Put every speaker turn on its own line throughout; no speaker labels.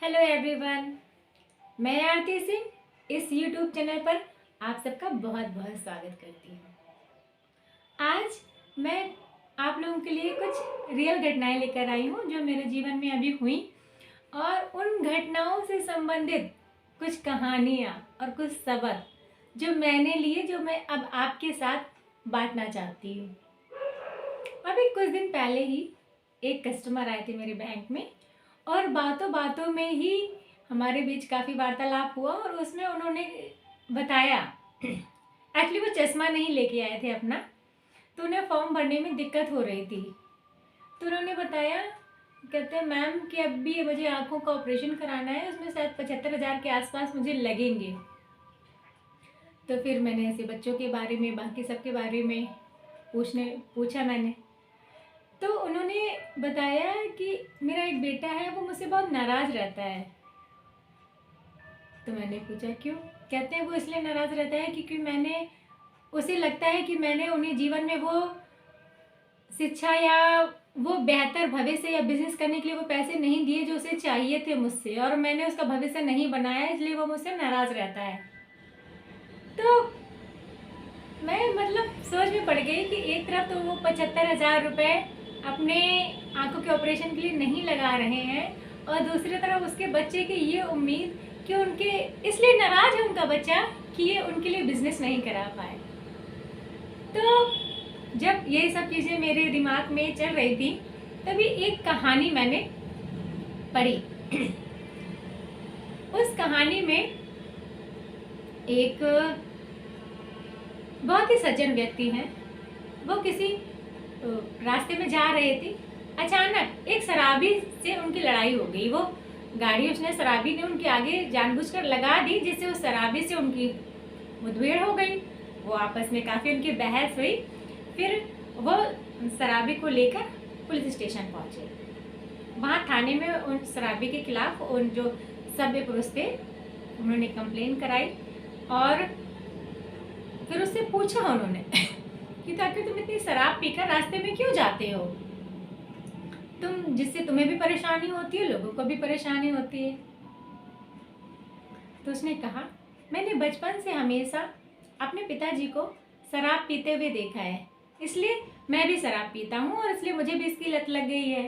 Hello everyone, मैं आरती सिंह इस YouTube channel पर आप सबका बहुत बहुत स्वागत करती हूँ। आज मैं आप लोगों के लिए कुछ रियल घटनाएं लेकर आई हूँ जो मेरे जीवन में अभी हुई और उन घटनाओं से संबंधित कुछ कहानियाँ और कुछ सबक जो मैंने लिए, जो मैं अब आपके साथ बांटना चाहती हूँ। अभी कुछ दिन पहले ही एक कस्टमर आए थे मेरे बैंक में और बातों बातों में ही हमारे बीच काफ़ी वार्तालाप हुआ और उसमें उन्होंने बताया, एक्चुअली वो चश्मा नहीं लेके आए थे अपना, तो उन्हें फॉर्म भरने में दिक्कत हो रही थी। तो उन्होंने बताया, कहते हैं मैम कि अब भी मुझे आँखों का ऑपरेशन कराना है, उसमें शायद 75,000 के आसपास मुझे लगेंगे। तो फिर मैंने ऐसे बच्चों के बारे में, बाकी सब के बारे में पूछा मैंने। तो उन्होंने बताया कि मेरा एक बेटा है, वो मुझसे बहुत नाराज़ रहता है। तो मैंने पूछा क्यों? कहते हैं वो इसलिए नाराज़ रहता है क्योंकि उसे लगता है कि मैंने उन्हें जीवन में वो शिक्षा या वो बेहतर भविष्य या बिजनेस करने के लिए वो पैसे नहीं दिए जो उसे चाहिए थे मुझसे, और मैंने उसका भविष्य नहीं बनाया, इसलिए वो मुझसे नाराज़ रहता है। तो मैं सोच में पड़ गई कि एक तरफ तो वो 75,000 रुपये अपने आंखों के ऑपरेशन के लिए नहीं लगा रहे हैं और दूसरी तरफ उसके बच्चे की ये उम्मीद कि उनके इसलिए नाराज है उनका बच्चा कि ये उनके लिए बिजनेस नहीं करा पाए। तो जब ये सब चीज़ें मेरे दिमाग में चल रही थी तभी एक कहानी मैंने पढ़ी। उस कहानी में एक बहुत ही सज्जन व्यक्ति हैं। वो किसी रास्ते में जा रहे थे, अचानक एक शराबी से उनकी लड़ाई हो गई। वो गाड़ी उसने शराबी ने उनके आगे जानबूझकर लगा दी, जिससे उस शराबी से उनकी मुठभेड़ हो गई। वो आपस में काफ़ी उनकी बहस हुई। फिर वो शराबी को लेकर पुलिस स्टेशन पहुंचे। वहाँ थाने में उन शराबी के खिलाफ उन जो सभ्य पुरुष थे उन्होंने कंप्लेन कराई और फिर उससे पूछा उन्होंने कि ताकि तुम इतनी शराब पीकर रास्ते में क्यों जाते हो, जिससे तुम्हें भी परेशानी होती है, लोगों को भी परेशानी होती है। तो उसने कहा, मैंने बचपन से हमेशा अपने पिताजी को शराब पीते हुए देखा है, इसलिए मैं भी शराब पीता हूँ और इसलिए मुझे भी इसकी लत लग गई है।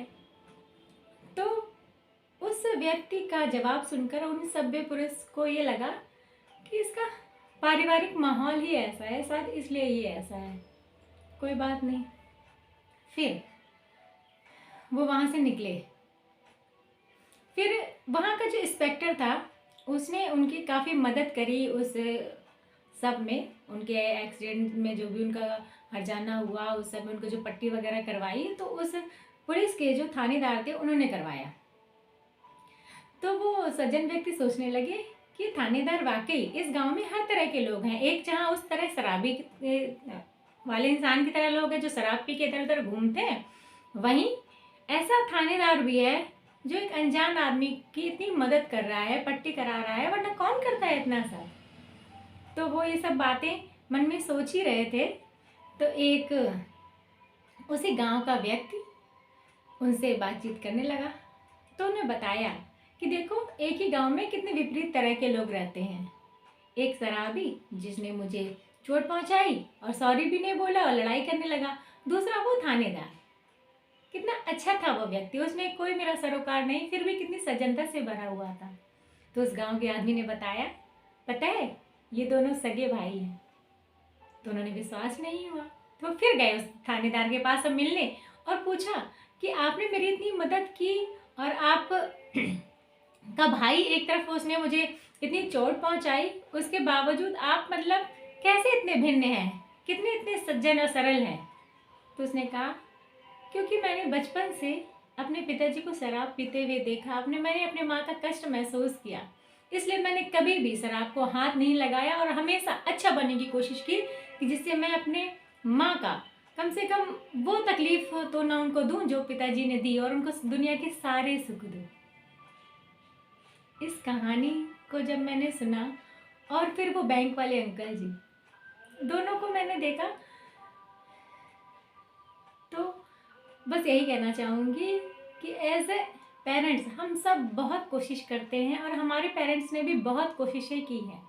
तो उस व्यक्ति का जवाब सुनकर उन सभ्य पुरुष को ये लगा कि इसका पारिवारिक माहौल ही ऐसा है, शायद इसलिए ये ऐसा है, कोई बात नहीं। फिर वो वहाँ से निकले। फिर वहाँ का जो इंस्पेक्टर था उसने उनकी काफ़ी मदद करी उस सब में, उनके एक्सीडेंट में जो भी उनका हर्जाना हुआ उस सब में उनको जो पट्टी वगैरह करवाई, तो उस पुलिस के जो थानेदार थे उन्होंने करवाया। तो वो सज्जन व्यक्ति सोचने लगे कि थानेदार वाकई इस गांव में हर तरह के लोग हैं। एक जहाँ उस तरह शराबी वाले इंसान की तरह लोग हैं जो शराब पी के इधर उधर घूमते हैं, वहीं ऐसा थानेदार भी है जो एक अनजान आदमी की इतनी मदद कर रहा है, पट्टी करा रहा है, वरना कौन करता है इतना सब। तो वो ये सब बातें मन में सोच ही रहे थे। तो एक उसी गांव का व्यक्ति उनसे बातचीत करने लगा। तो उन्हें बताया कि देखो, एक ही गांव में कितने विपरीत तरह के लोग रहते हैं। एक शराबी जिसने मुझे चोट पहुंचाई और सॉरी भी नहीं बोला और लड़ाई करने लगा, दूसरा वो थानेदार। कितना अच्छा था वो व्यक्ति, उसने कोई मेरा सरोकार नहीं, फिर भी कितनी सज्जनता से भरा हुआ था। तो उस गांव के आदमी ने बताया, पता है ये दोनों सगे भाई हैं। तो उन्होंने विश्वास नहीं हुआ, तो वो फिर गए उस थानेदार के पास मिलने और पूछा कि आपने मेरी इतनी मदद की और आप का भाई एक तरफ उसने मुझे इतनी चोट पहुंचाई, उसके बावजूद आप कैसे इतने भिन्न हैं, कितने इतने सज्जन और सरल हैं। तो उसने कहा, क्योंकि मैंने बचपन से अपने पिताजी को शराब पीते हुए देखा, मैंने अपने माँ का कष्ट महसूस किया, इसलिए मैंने कभी भी शराब को हाथ नहीं लगाया और हमेशा अच्छा बनने की कोशिश की कि जिससे मैं अपने माँ का कम से कम वो तकलीफ तो ना उनको दूं जो पिताजी ने दी, और उनको दुनिया के सारे सुख दूं। इस कहानी को जब मैंने सुना और फिर वो बैंक वाले अंकल जी, दोनों को मैंने देखा, तो बस यही कहना चाहूँगी कि एज ए पेरेंट्स हम सब बहुत कोशिश करते हैं और हमारे पेरेंट्स ने भी बहुत कोशिशें की हैं,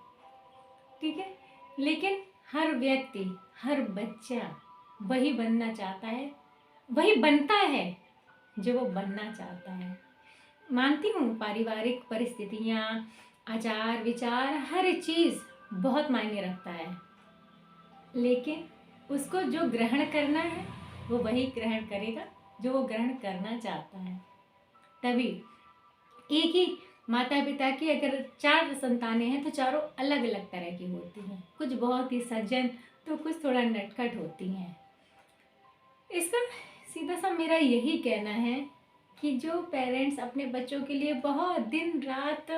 ठीक है। लेकिन हर व्यक्ति, हर बच्चा वही बनना चाहता है, वही बनता है जो वो बनना चाहता है। मानती हूँ पारिवारिक परिस्थितियाँ, आचार विचार, हर चीज़ बहुत मायने रखता है, लेकिन उसको जो ग्रहण करना है वो वही ग्रहण करेगा जो वो ग्रहण करना चाहता है। तभी एक ही माता पिता की अगर 4 संतानें हैं तो चारों अलग अलग तरह की होती हैं, कुछ बहुत ही सज्जन तो कुछ थोड़ा नटखट होती हैं। इसका सीधा सा मेरा यही कहना है कि जो पेरेंट्स अपने बच्चों के लिए बहुत दिन रात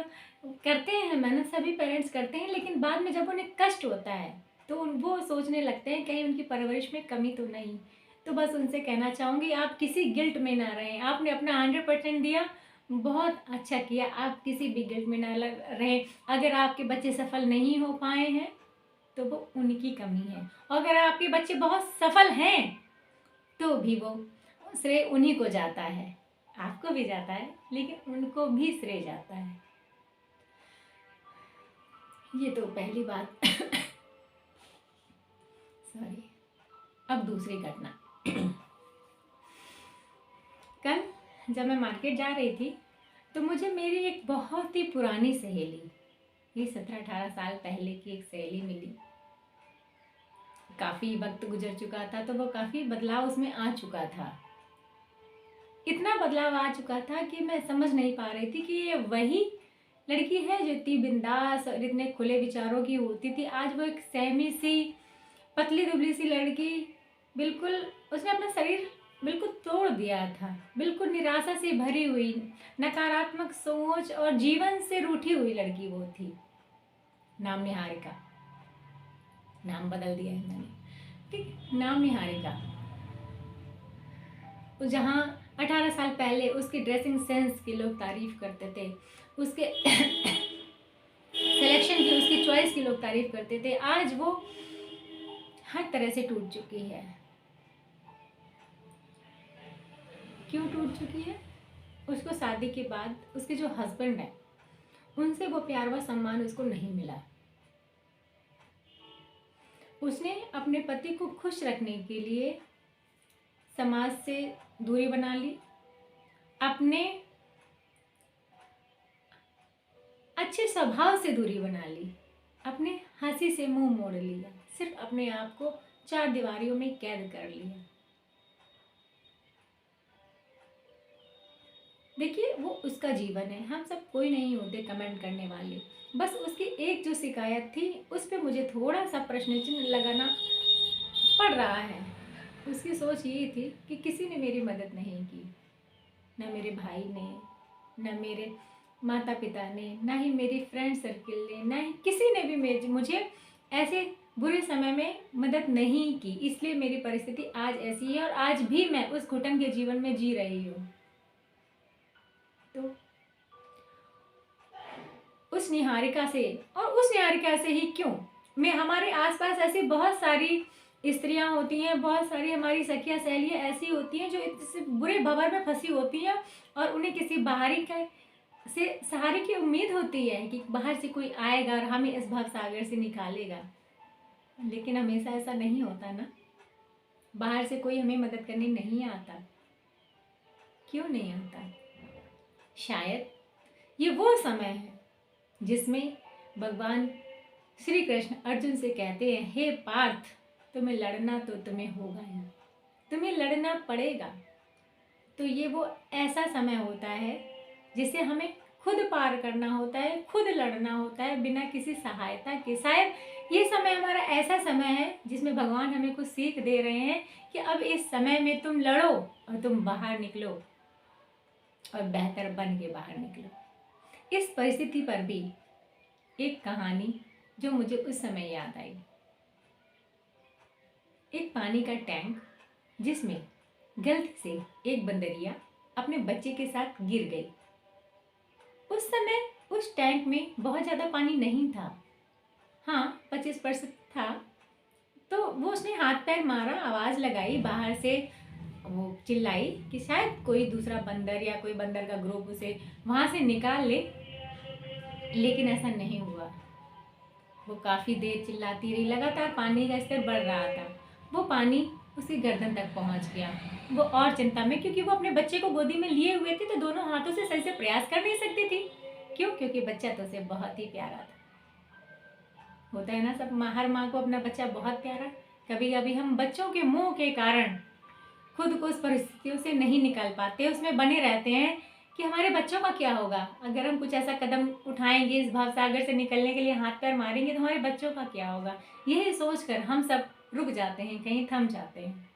करते हैं मेहनत, सभी पेरेंट्स करते हैं, लेकिन बाद में जब उन्हें कष्ट होता है तो वो सोचने लगते हैं कहीं उनकी परवरिश में कमी तो नहीं। तो बस उनसे कहना चाहूँगी आप किसी गिल्ट में ना रहें, आपने अपना 100% दिया, बहुत अच्छा किया, आप किसी भी गिल्ट में ना रहें। अगर आपके बच्चे सफल नहीं हो पाए हैं तो वो उनकी कमी है, और अगर आपके बच्चे बहुत सफल हैं तो भी वो श्रेय उन्हीं को जाता है, आपको भी जाता है लेकिन उनको भी श्रेय जाता है। ये तो पहली बात। सॉरी। अब दूसरी घटना। कल जब मैं मार्केट जा रही थी तो मुझे मेरी एक बहुत ही पुरानी सहेली, ये 17-18 साल पहले की एक सहेली मिली। काफ़ी वक्त गुजर चुका था तो वो काफ़ी बदलाव उसमें आ चुका था, इतना बदलाव आ चुका था कि मैं समझ नहीं पा रही थी कि ये वही लड़की है जो इतनी बिंदास और इतने खुले विचारों की होती थी। आज वो एक सहमी सी, पतली दुबली सी लड़की, बिल्कुल उसने अपना शरीर बिल्कुल तोड़ दिया था, बिल्कुल निराशा से भरी हुई, नकारात्मक सोच और जीवन से रूठी हुई लड़की वो थी। नाम निहारिका, नाम बदल दिया है मैंने, ठीक, नाम निहारिका। जहाँ 18 साल पहले उसकी ड्रेसिंग सेंस की लोग तारीफ करते थे, उसके सिलेक्शन की, उसकी चॉइस की लोग तारीफ करते थे, आज वो हर तरह से टूट चुकी है। क्यों टूट चुकी है? उसको शादी के बाद उसके जो हस्बैंड है उनसे वो प्यार व सम्मान उसको नहीं मिला। उसने अपने पति को खुश रखने के लिए समाज से दूरी बना ली, अपने अच्छे स्वभाव से दूरी बना ली, अपने हंसी से मुंह मोड़ लिया, सिर्फ अपने आप को 4 दीवारियों में कैद कर लिया। देखिए वो उसका जीवन है, हम सब कोई नहीं होते कमेंट करने वाले। बस उसकी एक जो शिकायत थी उस पर मुझे थोड़ा सा प्रश्न चिन्ह लगाना पड़ रहा है। उसकी सोच ये थी कि किसी ने मेरी मदद नहीं की, न मेरे भाई ने, न मेरे माता पिता ने, ना ही मेरी फ्रेंड सर्किल ने, ना ही किसी ने भी मुझे ऐसे बुरे समय में मदद नहीं की, इसलिए मेरी परिस्थिति आज ऐसी है और आज भी मैं उस घुटन के जीवन में जी रही हूँ। तो उस निहारिका से, और उस निहारिका से ही क्यों, मैं हमारे आसपास ऐसी बहुत सारी स्त्रियां होती हैं, बहुत सारी हमारी सखियां सहेलियां ऐसी होती हैं जो इस बुरे भंवर में फंसी होती हैं और उन्हें किसी बाहरी का से सहारे की उम्मीद होती है कि बाहर से कोई आएगा और हमें इस भव सागर से निकालेगा। लेकिन हमेशा ऐसा नहीं होता ना, बाहर से कोई हमें मदद करने नहीं आता। क्यों नहीं आता? शायद ये वो समय है जिसमें भगवान श्री कृष्ण अर्जुन से कहते हैं, हे पार्थ, तुम्हें लड़ना तो तुम्हें होगा ही, तुम्हें लड़ना पड़ेगा। तो ये वो ऐसा समय होता है जिसे हमें खुद पार करना होता है, खुद लड़ना होता है बिना किसी सहायता के। शायद ये समय हमारा ऐसा समय है जिसमें भगवान हमें कुछ सीख दे रहे हैं कि अब इस समय में तुम लड़ो और तुम बाहर निकलो और बेहतर बन के बाहर निकलो। इस परिस्थिति पर भी एक कहानी जो मुझे उस समय याद आई। एक पानी का टैंक जिसमें गलती से एक बंदरिया अपने बच्चे के साथ गिर गई। उस समय उस टैंक में बहुत ज़्यादा पानी नहीं था, हाँ 25% था। तो वो उसने हाथ पैर मारा, आवाज़ लगाई बाहर से, वो चिल्लाई कि शायद कोई दूसरा बंदर या कोई बंदर का ग्रुप उसे वहाँ से निकाल ले, लेकिन ऐसा नहीं हुआ। वो काफ़ी देर चिल्लाती रही, लगातार पानी का स्तर बढ़ रहा था। वो पानी उसकी गर्दन तक पहुंच गया। वो और चिंता में, क्योंकि वो अपने बच्चे को गोदी में लिए हुए थी, तो दोनों हाथों से सही से प्रयास कर नहीं सकती थी। क्यों? क्योंकि बच्चा तो उसे बहुत ही प्यारा था। होता है ना, सब हर माँ को अपना बच्चा बहुत प्यारा। कभी कभी हम बच्चों के मोह के कारण खुद को उस परिस्थितियों से नहीं निकाल पाते, उसमें बने रहते हैं कि हमारे बच्चों का क्या होगा। अगर हम कुछ ऐसा कदम उठाएंगे, इस भवसागर से निकलने के लिए हाथ पैर मारेंगे, तो हमारे बच्चों का क्या होगा। यही सोचकर हम सब रुक जाते हैं, कहीं थम जाते हैं।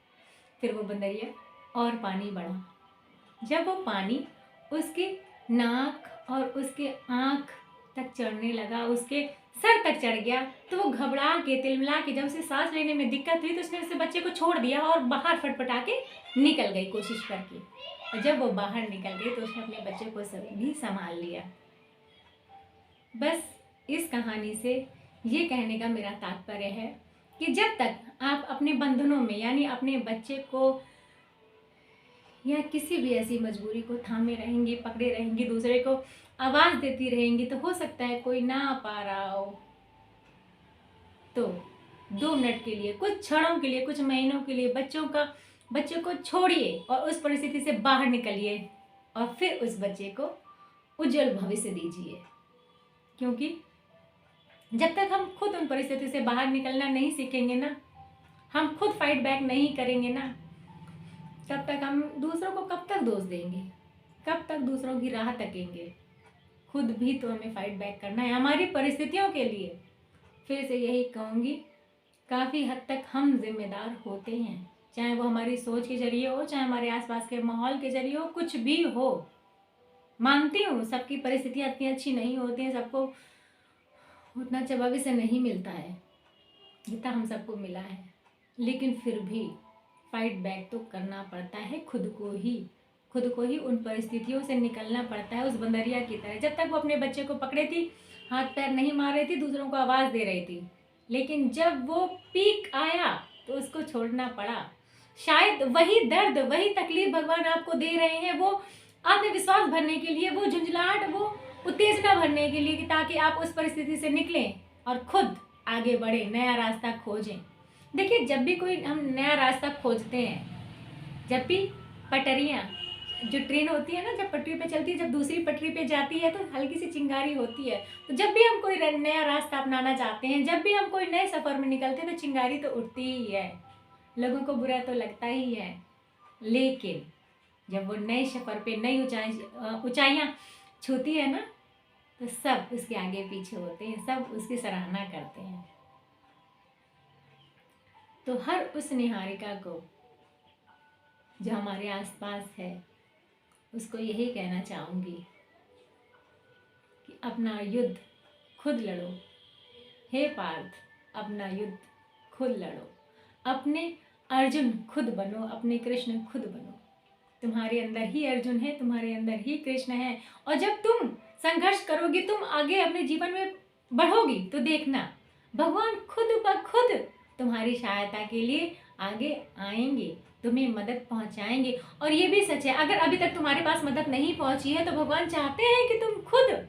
फिर वो बंदरिया और पानी बढ़ा। जब वो पानी उसके नाक और उसके आँख तक चढ़ने लगा, उसके सर तक चढ़ गया, तो वो घबरा के, तिलमिला के, जब उसे सांस लेने में दिक्कत हुई तो उसने उससे बच्चे को छोड़ दिया और बाहर फटफटा के निकल गई कोशिश करके। और जब वो बाहर निकल गई तो उसने अपने बच्चे को भी संभाल लिया। बस इस कहानी से ये कहने का मेरा तात्पर्य है कि जब तक आप अपने बंधनों में, यानी अपने बच्चे को या किसी भी ऐसी मजबूरी को थामे रहेंगी, पकड़े रहेंगी, दूसरे को आवाज़ देती रहेंगी, तो हो सकता है कोई ना पा रहा हो। तो 2 मिनट के लिए, कुछ क्षणों के लिए, कुछ महीनों के लिए बच्चे को छोड़िए और उस परिस्थिति से बाहर निकलिए और फिर उस बच्चे को उज्जवल भविष्य दीजिए। क्योंकि जब तक हम खुद उन परिस्थिति से बाहर निकलना नहीं सीखेंगे ना, हम खुद फाइट बैक नहीं करेंगे ना, तब तक हम दूसरों को कब तक दोष देंगे, कब तक दूसरों की राह तकेंगे। खुद भी तो हमें फाइट बैक करना है हमारी परिस्थितियों के लिए। फिर से यही कहूँगी, काफ़ी हद तक हम जिम्मेदार होते हैं, चाहे वो हमारी सोच के जरिए हो, चाहे हमारे आसपास के माहौल के जरिए हो, कुछ भी हो। मानती हूँ सबकी परिस्थितियाँ इतनी अच्छी नहीं होती हैं, सबको उतना अच्छा भविष्य नहीं मिलता है जितना हम सबको मिला है, लेकिन फिर भी फाइट बैक तो करना पड़ता है। खुद को ही उन परिस्थितियों से निकलना पड़ता है, उस बंदरिया की तरह। जब तक वो अपने बच्चे को पकड़े थी, हाथ पैर नहीं मार रही थी, दूसरों को आवाज़ दे रही थी, लेकिन जब वो पीक आया तो उसको छोड़ना पड़ा। शायद वही दर्द, वही तकलीफ भगवान आपको दे रहे हैं, वो आत्मविश्वास भरने के लिए, वो झुंझलाहट, वो उत्तेजना भरने के लिए, कि ताकि आप उस परिस्थिति से निकलें और खुद आगे बढ़े, नया रास्ता खोजें। देखिए, जब भी कोई हम नया रास्ता खोजते हैं, जब भी पटरियाँ, जो ट्रेन होती है ना, जब पटरी पे चलती है, जब दूसरी पटरी पे जाती है तो हल्की सी चिंगारी होती है। तो जब भी हम कोई नया रास्ता अपनाना चाहते हैं, जब भी हम कोई नए सफ़र में निकलते हैं, तो चिंगारी तो उठती ही है, लोगों को बुरा तो लगता ही है। लेकिन जब वो नए सफ़र पे नई ऊंचाइयाँ छूती है ना, तो सब उसके आगे पीछे होते हैं, सब उसकी सराहना करते हैं। तो हर उस निहारिका को जो हमारे आसपास है, उसको यही कहना चाहूँगी कि अपना युद्ध खुद लड़ो। हे पार्थ, अपना युद्ध खुद लड़ो, अपने अर्जुन खुद बनो, अपने कृष्ण खुद बनो। तुम्हारे अंदर ही अर्जुन है, तुम्हारे अंदर ही कृष्ण है। और जब तुम संघर्ष करोगी, तुम आगे अपने जीवन में बढ़ोगी, तो देखना भगवान खुद ब खुद तुम्हारी सहायता के लिए आगे आएंगे, तुम्हें मदद पहुंचाएंगे। और ये भी सच है, अगर अभी तक तुम्हारे पास मदद नहीं पहुंची है, तो भगवान चाहते हैं कि तुम खुद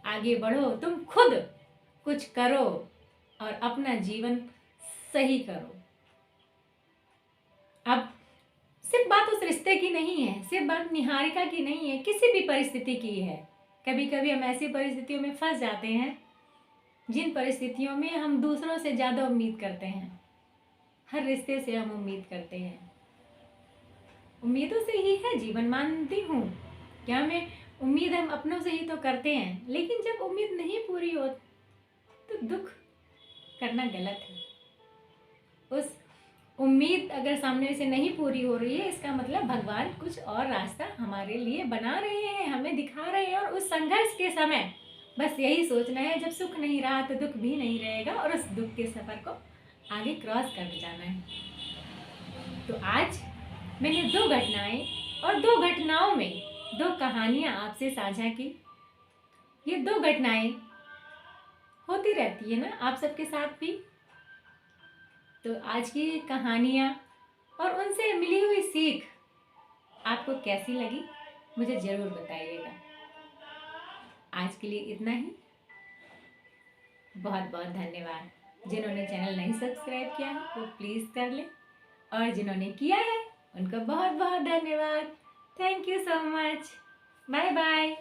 आगे बढ़ो, तुम खुद कुछ करो और अपना जीवन सही करो। अब सिर्फ बात उस रिश्ते की नहीं है, सिर्फ बात निहारिका की नहीं है, किसी भी परिस्थिति की है। कभी कभी हम ऐसी परिस्थितियों में फंस जाते हैं जिन परिस्थितियों में हम दूसरों से ज़्यादा उम्मीद करते हैं। हर रिश्ते से हम उम्मीद करते हैं, उम्मीदों से ही है जीवन, मानती हूँ। क्या मैं उम्मीद हम अपनों से ही तो करते हैं, लेकिन जब उम्मीद नहीं पूरी हो तो दुख करना गलत है। उस उम्मीद अगर सामने से नहीं पूरी हो रही है, इसका मतलब भगवान कुछ और रास्ता हमारे लिए बना रहे हैं, हमें दिखा रहे हैं। और उस संघर्ष के समय बस यही सोचना है, जब सुख नहीं रहा तो दुख भी नहीं रहेगा, और उस दुख के सफ़र को आगे क्रॉस कर जाना है। तो आज मैंने 2 घटनाएं, और 2 घटनाओं में 2 कहानियां आपसे साझा की। ये 2 घटनाएं होती रहती है ना आप सबके साथ भी। तो आज की कहानियाँ और उनसे मिली हुई सीख आपको कैसी लगी मुझे ज़रूर बताइएगा। आज के लिए इतना ही। बहुत बहुत धन्यवाद। जिन्होंने चैनल नहीं सब्सक्राइब किया है वो प्लीज़ कर लें, और जिन्होंने किया है उनको बहुत बहुत धन्यवाद। Thank you so much. Bye bye.